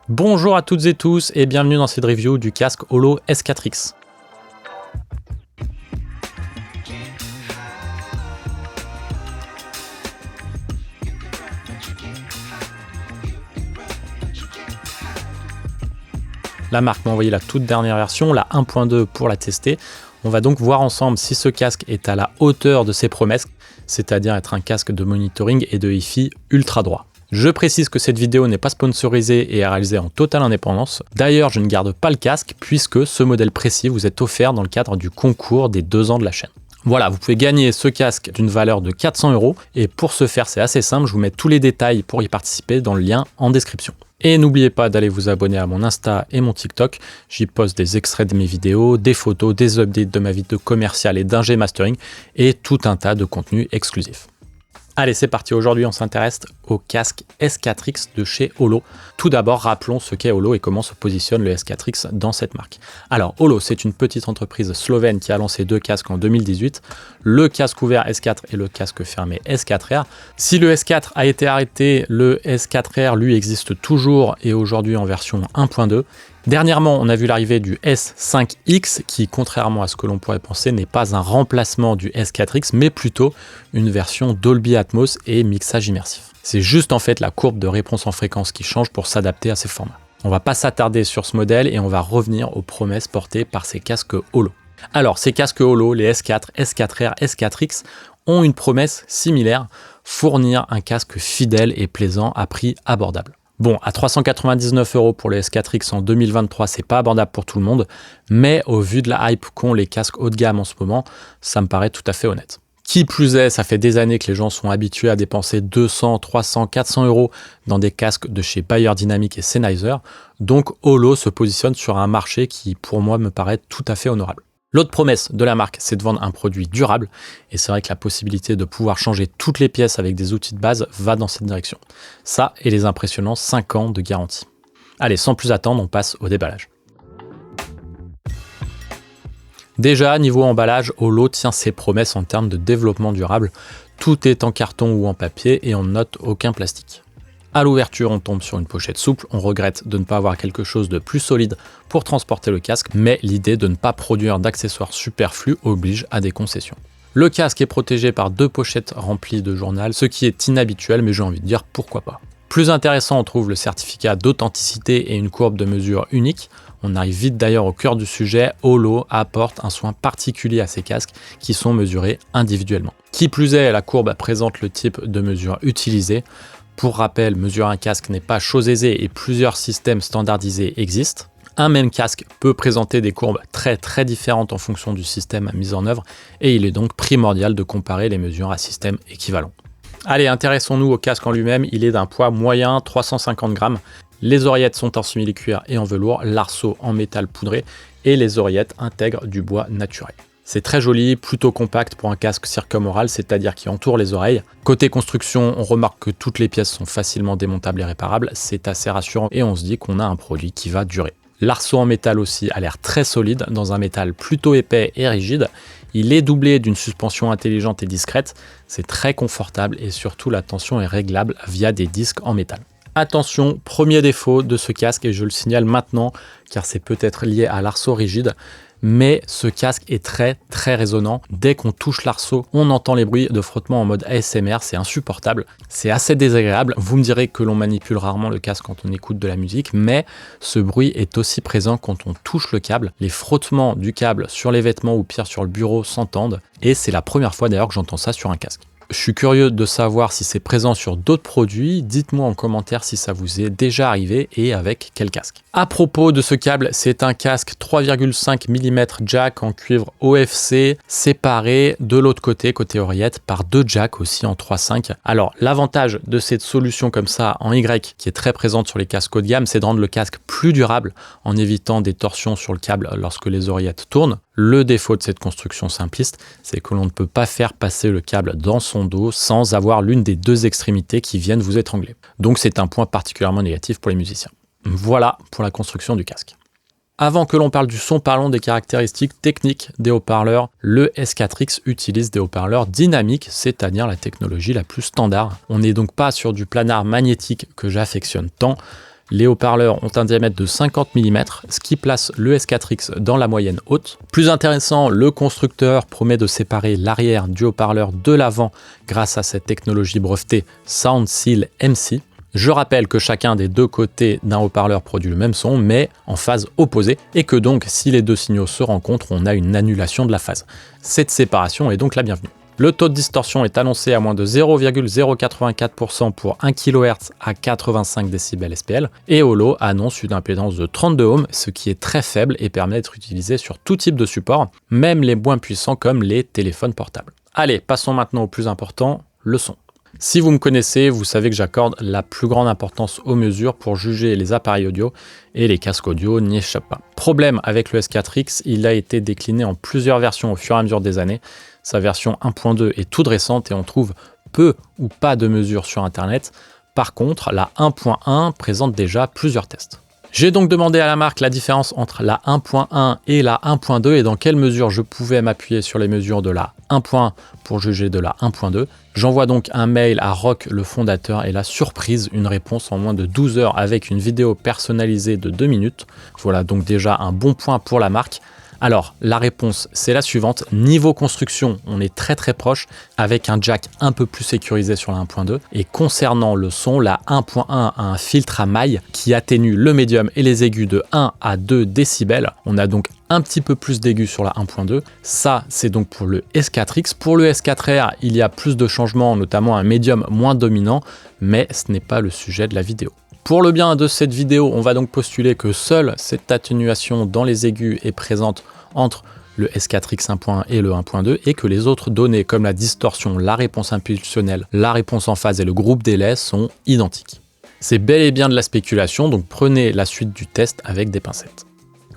Bonjour à toutes et tous et bienvenue dans cette review du casque Holo S4X. La marque m'a envoyé la toute dernière version, la 1.2 pour la tester. On va donc voir ensemble si ce casque est à la hauteur de ses promesses, c'est-à-dire être un casque de monitoring et de Hi-Fi ultra droit. Je précise que cette vidéo n'est pas sponsorisée et est réalisée en totale indépendance. D'ailleurs, je ne garde pas le casque puisque ce modèle précis vous est offert dans le cadre du concours des 2 ans de la chaîne. Voilà, vous pouvez gagner ce casque d'une valeur de 400 € et pour ce faire, c'est assez simple, je vous mets tous les détails pour y participer dans le lien en description. Et n'oubliez pas d'aller vous abonner à mon Insta et mon TikTok, j'y poste des extraits de mes vidéos, des photos, des updates de ma vie de commercial et d'ingé mastering et tout un tas de contenus exclusifs. Allez, c'est parti, aujourd'hui on s'intéresse au casque S4X de chez Holo. Tout d'abord, rappelons ce qu'est Holo et comment se positionne le S4X dans cette marque. Alors, Holo, c'est une petite entreprise slovène qui a lancé 2 casques en 2018, le casque ouvert S4 et le casque fermé S4R. Si le S4 a été arrêté, le S4R, lui, existe toujours et aujourd'hui en version 1.2. Dernièrement, on a vu l'arrivée du S5X qui, contrairement à ce que l'on pourrait penser, n'est pas un remplacement du S4X, mais plutôt une version Dolby Atmos et mixage immersif. C'est juste en fait la courbe de réponse en fréquence qui change pour s'adapter à ces formats. On va pas s'attarder sur ce modèle et on va revenir aux promesses portées par ces casques Holo. Alors, ces casques Holo, les S4, S4R, S4X, ont une promesse similaire, fournir un casque fidèle et plaisant à prix abordable. Bon, à 399 € pour le S4X en 2023, c'est pas abordable pour tout le monde, mais au vu de la hype qu'ont les casques haut de gamme en ce moment, ça me paraît tout à fait honnête. Qui plus est, ça fait des années que les gens sont habitués à dépenser 200, 300, 400 € dans des casques de chez Beyers Dynamic et Sennheiser, donc Holo se positionne sur un marché qui, pour moi, me paraît tout à fait honorable. L'autre promesse de la marque, c'est de vendre un produit durable, et c'est vrai que la possibilité de pouvoir changer toutes les pièces avec des outils de base va dans cette direction. Ça et les impressionnants 5 ans de garantie. Allez, sans plus attendre, on passe au déballage. Déjà, niveau emballage, Holo tient ses promesses en termes de développement durable. Tout est en carton ou en papier et on note aucun plastique. À l'ouverture, on tombe sur une pochette souple, on regrette de ne pas avoir quelque chose de plus solide pour transporter le casque, mais l'idée de ne pas produire d'accessoires superflus oblige à des concessions. Le casque est protégé par 2 pochettes remplies de journal, ce qui est inhabituel, mais j'ai envie de dire pourquoi pas. Plus intéressant, on trouve le certificat d'authenticité et une courbe de mesure unique. On arrive vite d'ailleurs au cœur du sujet, Holo apporte un soin particulier à ces casques qui sont mesurés individuellement. Qui plus est, la courbe présente le type de mesure utilisé. Pour rappel, mesurer un casque n'est pas chose aisée et plusieurs systèmes standardisés existent. Un même casque peut présenter des courbes très différentes en fonction du système mis en œuvre et il est donc primordial de comparer les mesures à système équivalent. Allez, intéressons-nous au casque en lui-même, il est d'un poids moyen, 350 grammes. Les oreillettes sont en simili-cuir et en velours, l'arceau en métal poudré et les oreillettes intègrent du bois naturel. C'est très joli, plutôt compact pour un casque circumoral, c'est-à-dire qui entoure les oreilles. Côté construction, on remarque que toutes les pièces sont facilement démontables et réparables, c'est assez rassurant et on se dit qu'on a un produit qui va durer. L'arceau en métal aussi a l'air très solide, dans un métal plutôt épais et rigide. Il est doublé d'une suspension intelligente et discrète, c'est très confortable et surtout la tension est réglable via des disques en métal. Attention, premier défaut de ce casque et je le signale maintenant car c'est peut-être lié à l'arceau rigide, mais ce casque est très résonnant. Dès qu'on touche l'arceau, on entend les bruits de frottement en mode ASMR, c'est insupportable, c'est assez désagréable. Vous me direz que l'on manipule rarement le casque quand on écoute de la musique, mais ce bruit est aussi présent quand on touche le câble. Les frottements du câble sur les vêtements ou pire sur le bureau s'entendent, et c'est la première fois d'ailleurs que j'entends ça sur un casque. Je suis curieux de savoir si c'est présent sur d'autres produits, dites-moi en commentaire si ça vous est déjà arrivé et avec quel casque. À propos de ce câble, c'est un casque 3,5 mm jack en cuivre OFC séparé de l'autre côté oreillette par 2 jacks aussi en 3.5. Alors l'avantage de cette solution comme ça en Y qui est très présente sur les casques haut de gamme, c'est de rendre le casque plus durable en évitant des torsions sur le câble lorsque les oreillettes tournent. Le défaut de cette construction simpliste, c'est que l'on ne peut pas faire passer le câble dans son dos sans avoir l'une des 2 extrémités qui viennent vous étrangler. Donc c'est un point particulièrement négatif pour les musiciens. Voilà pour la construction du casque. Avant que l'on parle du son, parlons des caractéristiques techniques des haut-parleurs. Le S4X utilise des haut-parleurs dynamiques, c'est-à-dire la technologie la plus standard. On n'est donc pas sur du planar magnétique que j'affectionne tant. Les haut-parleurs ont un diamètre de 50 mm, ce qui place le S4X dans la moyenne haute. Plus intéressant, le constructeur promet de séparer l'arrière du haut-parleur de l'avant grâce à cette technologie brevetée SoundSeal MC. Je rappelle que chacun des deux côtés d'un haut-parleur produit le même son, mais en phase opposée, et que donc si les deux signaux se rencontrent, on a une annulation de la phase. Cette séparation est donc la bienvenue. Le taux de distorsion est annoncé à moins de 0,084% pour 1 kHz à 85 décibels SPL, et Holo annonce une impédance de 32 ohms, ce qui est très faible et permet d'être utilisé sur tout type de support, même les moins puissants comme les téléphones portables. Allez, passons maintenant au plus important, le son. Si vous me connaissez, vous savez que j'accorde la plus grande importance aux mesures pour juger les appareils audio et les casques audio n'y échappent pas. Problème avec le S4X, il a été décliné en plusieurs versions au fur et à mesure des années. Sa version 1.2 est toute récente et on trouve peu ou pas de mesures sur internet. Par contre, la 1.1 présente déjà plusieurs tests. J'ai donc demandé à la marque la différence entre la 1.1 et la 1.2 et dans quelle mesure je pouvais m'appuyer sur les mesures de la 1.1 pour juger de la 1.2. J'envoie donc un mail à Rock, le fondateur, et la surprise, une réponse en moins de 12 heures avec une vidéo personnalisée de 2 minutes. Voilà donc déjà un bon point pour la marque. Alors, la réponse, c'est la suivante. Niveau construction, on est très proche avec un jack un peu plus sécurisé sur la 1.2. Et concernant le son, la 1.1 a un filtre à maille qui atténue le médium et les aigus de 1 à 2 décibels. On a donc un petit peu plus d'aigus sur la 1.2. Ça, c'est donc pour le S4X. Pour le S4R, il y a plus de changements, notamment un médium moins dominant, mais ce n'est pas le sujet de la vidéo. Pour le bien de cette vidéo, on va donc postuler que seule cette atténuation dans les aigus est présente entre le S4X 1.1 et le 1.2 et que les autres données comme la distorsion, la réponse impulsionnelle, la réponse en phase et le groupe délai sont identiques. C'est bel et bien de la spéculation, donc prenez la suite du test avec des pincettes.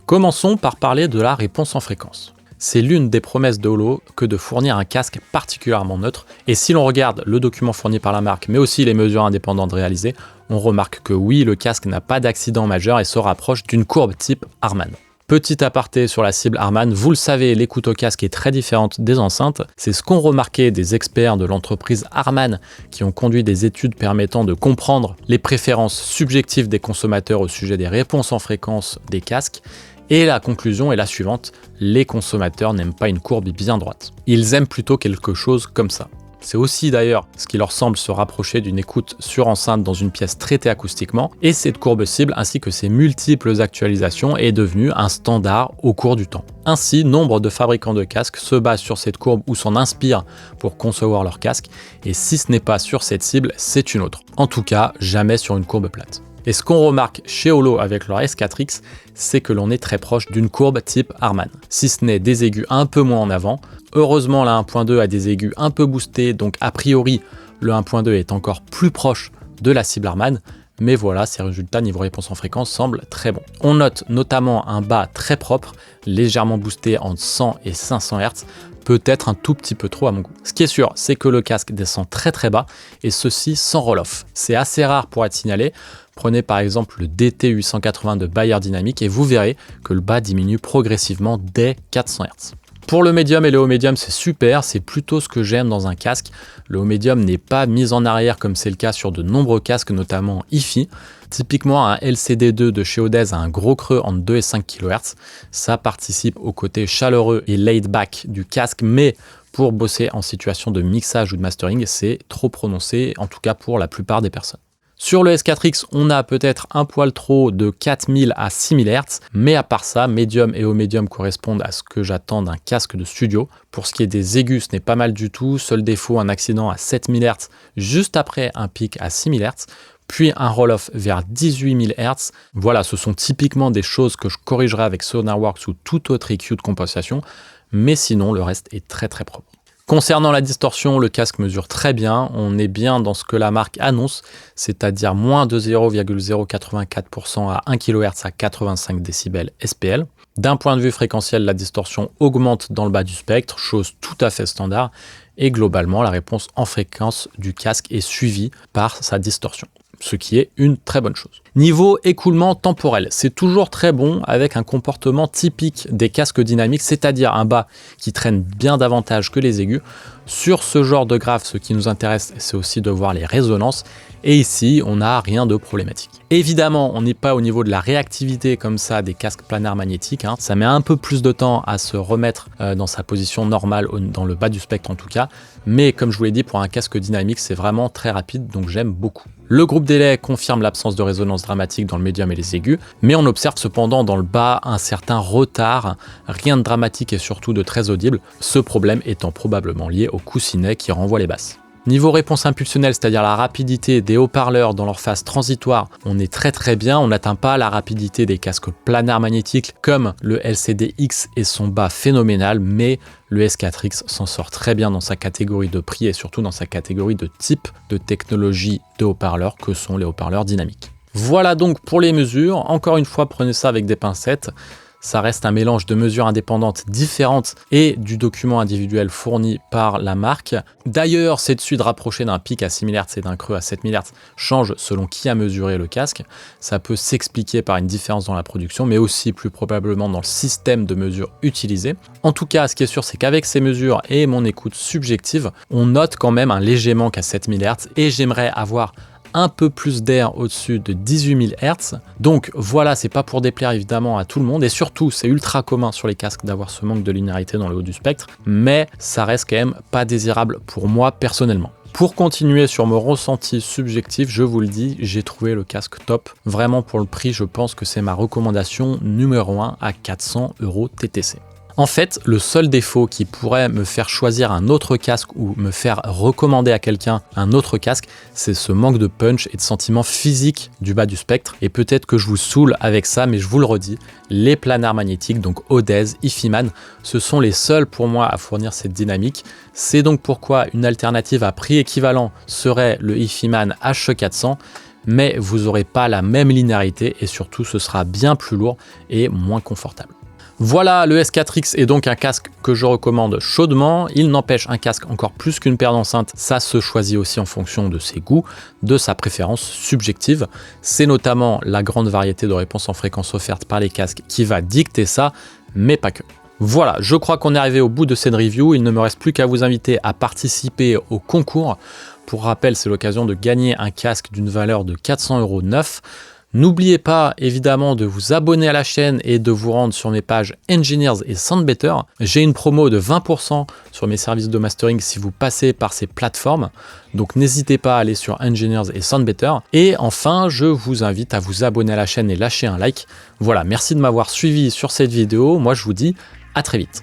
Commençons par parler de la réponse en fréquence. C'est l'une des promesses de Holo que de fournir un casque particulièrement neutre, et si l'on regarde le document fourni par la marque, mais aussi les mesures indépendantes réalisées, on remarque que oui, le casque n'a pas d'accident majeur et se rapproche d'une courbe type Harman. Petit aparté sur la cible Harman, vous le savez, l'écoute au casque est très différente des enceintes. C'est ce qu'ont remarqué des experts de l'entreprise Harman qui ont conduit des études permettant de comprendre les préférences subjectives des consommateurs au sujet des réponses en fréquence des casques. Et la conclusion est la suivante, les consommateurs n'aiment pas une courbe bien droite. Ils aiment plutôt quelque chose comme ça. C'est aussi d'ailleurs ce qui leur semble se rapprocher d'une écoute sur enceinte dans une pièce traitée acoustiquement, et cette courbe cible ainsi que ses multiples actualisations est devenue un standard au cours du temps. Ainsi, nombre de fabricants de casques se basent sur cette courbe ou s'en inspirent pour concevoir leur casque, et si ce n'est pas sur cette cible, c'est une autre. En tout cas, jamais sur une courbe plate. Et ce qu'on remarque chez Holo avec leur S4X, c'est que l'on est très proche d'une courbe type Harman, si ce n'est des aigus un peu moins en avant. Heureusement, la 1.2 a des aigus un peu boostés, donc a priori, le 1.2 est encore plus proche de la cible Harman, mais voilà, ces résultats niveau réponse en fréquence semblent très bons. On note notamment un bas très propre, légèrement boosté entre 100 et 500 Hz, peut-être un tout petit peu trop à mon goût. Ce qui est sûr, c'est que le casque descend très bas, et ceci sans roll-off. C'est assez rare pour être signalé. Prenez par exemple le DT880 de Bayer Dynamic et vous verrez que le bas diminue progressivement dès 400 Hz. Pour le médium et le haut médium, c'est super, c'est plutôt ce que j'aime dans un casque. Le haut médium n'est pas mis en arrière comme c'est le cas sur de nombreux casques, notamment hi-fi. Typiquement, un LCD2 de chez Odez a un gros creux entre 2 et 5 kHz. Ça participe au côté chaleureux et laid back du casque, mais pour bosser en situation de mixage ou de mastering, c'est trop prononcé, en tout cas pour la plupart des personnes. Sur le S4X, on a peut-être un poil trop de 4000 à 6000 Hz, mais à part ça, médium et haut médium correspondent à ce que j'attends d'un casque de studio. Pour ce qui est des aigus, ce n'est pas mal du tout. Seul défaut, un accident à 7000 Hz juste après un pic à 6000 Hz, puis un roll-off vers 18000 Hz. Voilà, ce sont typiquement des choses que je corrigerai avec Sonarworks ou tout autre EQ de compensation, mais sinon le reste est très propre. Concernant la distorsion, le casque mesure très bien, on est bien dans ce que la marque annonce, c'est-à-dire moins de 0,084% à 1 kHz à 85 décibels SPL. D'un point de vue fréquentiel, la distorsion augmente dans le bas du spectre, chose tout à fait standard, et globalement, la réponse en fréquence du casque est suivie par sa distorsion, ce qui est une très bonne chose. Niveau écoulement temporel, c'est toujours très bon avec un comportement typique des casques dynamiques, c'est-à-dire un bas qui traîne bien davantage que les aigus. Sur ce genre de graphe, ce qui nous intéresse, c'est aussi de voir les résonances. Et ici, on n'a rien de problématique. Évidemment, on n'est pas au niveau de la réactivité comme ça des casques planaires magnétiques. Ça met un peu plus de temps à se remettre dans sa position normale, dans le bas du spectre en tout cas. Mais comme je vous l'ai dit, pour un casque dynamique, c'est vraiment très rapide, donc j'aime beaucoup. Le groupe délai confirme l'absence de résonance dramatique dans le médium et les aigus, mais on observe cependant dans le bas un certain retard, rien de dramatique et surtout de très audible, ce problème étant probablement lié au coussinet qui renvoie les basses. Niveau réponse impulsionnelle, c'est-à-dire la rapidité des haut-parleurs dans leur phase transitoire, on est très bien, on n'atteint pas la rapidité des casques planaires magnétiques comme le LCD-X et son bas phénoménal, mais le S4X s'en sort très bien dans sa catégorie de prix et surtout dans sa catégorie de type de technologie de haut-parleurs que sont les haut-parleurs dynamiques. Voilà donc pour les mesures, encore une fois prenez ça avec des pincettes. Ça reste un mélange de mesures indépendantes différentes et du document individuel fourni par la marque. D'ailleurs, cette suite rapprochée d'un pic à 6000 Hz et d'un creux à 7000 Hz change selon qui a mesuré le casque. Ça peut s'expliquer par une différence dans la production, mais aussi plus probablement dans le système de mesure utilisé. En tout cas, ce qui est sûr, c'est qu'avec ces mesures et mon écoute subjective, on note quand même un léger manque à 7000 Hz et j'aimerais avoir un peu plus d'air au-dessus de 18 000 Hz. Donc voilà, c'est pas pour déplaire évidemment à tout le monde et surtout c'est ultra commun sur les casques d'avoir ce manque de linéarité dans le haut du spectre, mais ça reste quand même pas désirable pour moi personnellement. Pour continuer sur mon ressenti subjectif, je vous le dis, j'ai trouvé le casque top. Vraiment pour le prix, je pense que c'est ma recommandation numéro 1 à 400 € TTC. En fait, le seul défaut qui pourrait me faire choisir un autre casque ou me faire recommander à quelqu'un un autre casque, c'est ce manque de punch et de sentiment physique du bas du spectre. Et peut-être que je vous saoule avec ça, mais je vous le redis, les planaires magnétiques, donc Odez, Ifiman, ce sont les seuls pour moi à fournir cette dynamique. C'est donc pourquoi une alternative à prix équivalent serait le Ifiman HE400, mais vous n'aurez pas la même linéarité et surtout ce sera bien plus lourd et moins confortable. Voilà, le S4X est donc un casque que je recommande chaudement. Il n'empêche, un casque encore plus qu'une paire d'enceintes, ça se choisit aussi en fonction de ses goûts, de sa préférence subjective. C'est notamment la grande variété de réponses en fréquence offertes par les casques qui va dicter ça, mais pas que. Voilà, je crois qu'on est arrivé au bout de cette review. Il ne me reste plus qu'à vous inviter à participer au concours. Pour rappel, c'est l'occasion de gagner un casque d'une valeur de 400 € neuf. N'oubliez pas évidemment de vous abonner à la chaîne et de vous rendre sur mes pages Engineers et Soundbetter. J'ai une promo de 20% sur mes services de mastering si vous passez par ces plateformes. Donc n'hésitez pas à aller sur Engineers et Soundbetter. Et enfin, je vous invite à vous abonner à la chaîne et lâcher un like. Voilà, merci de m'avoir suivi sur cette vidéo. Moi, je vous dis à très vite.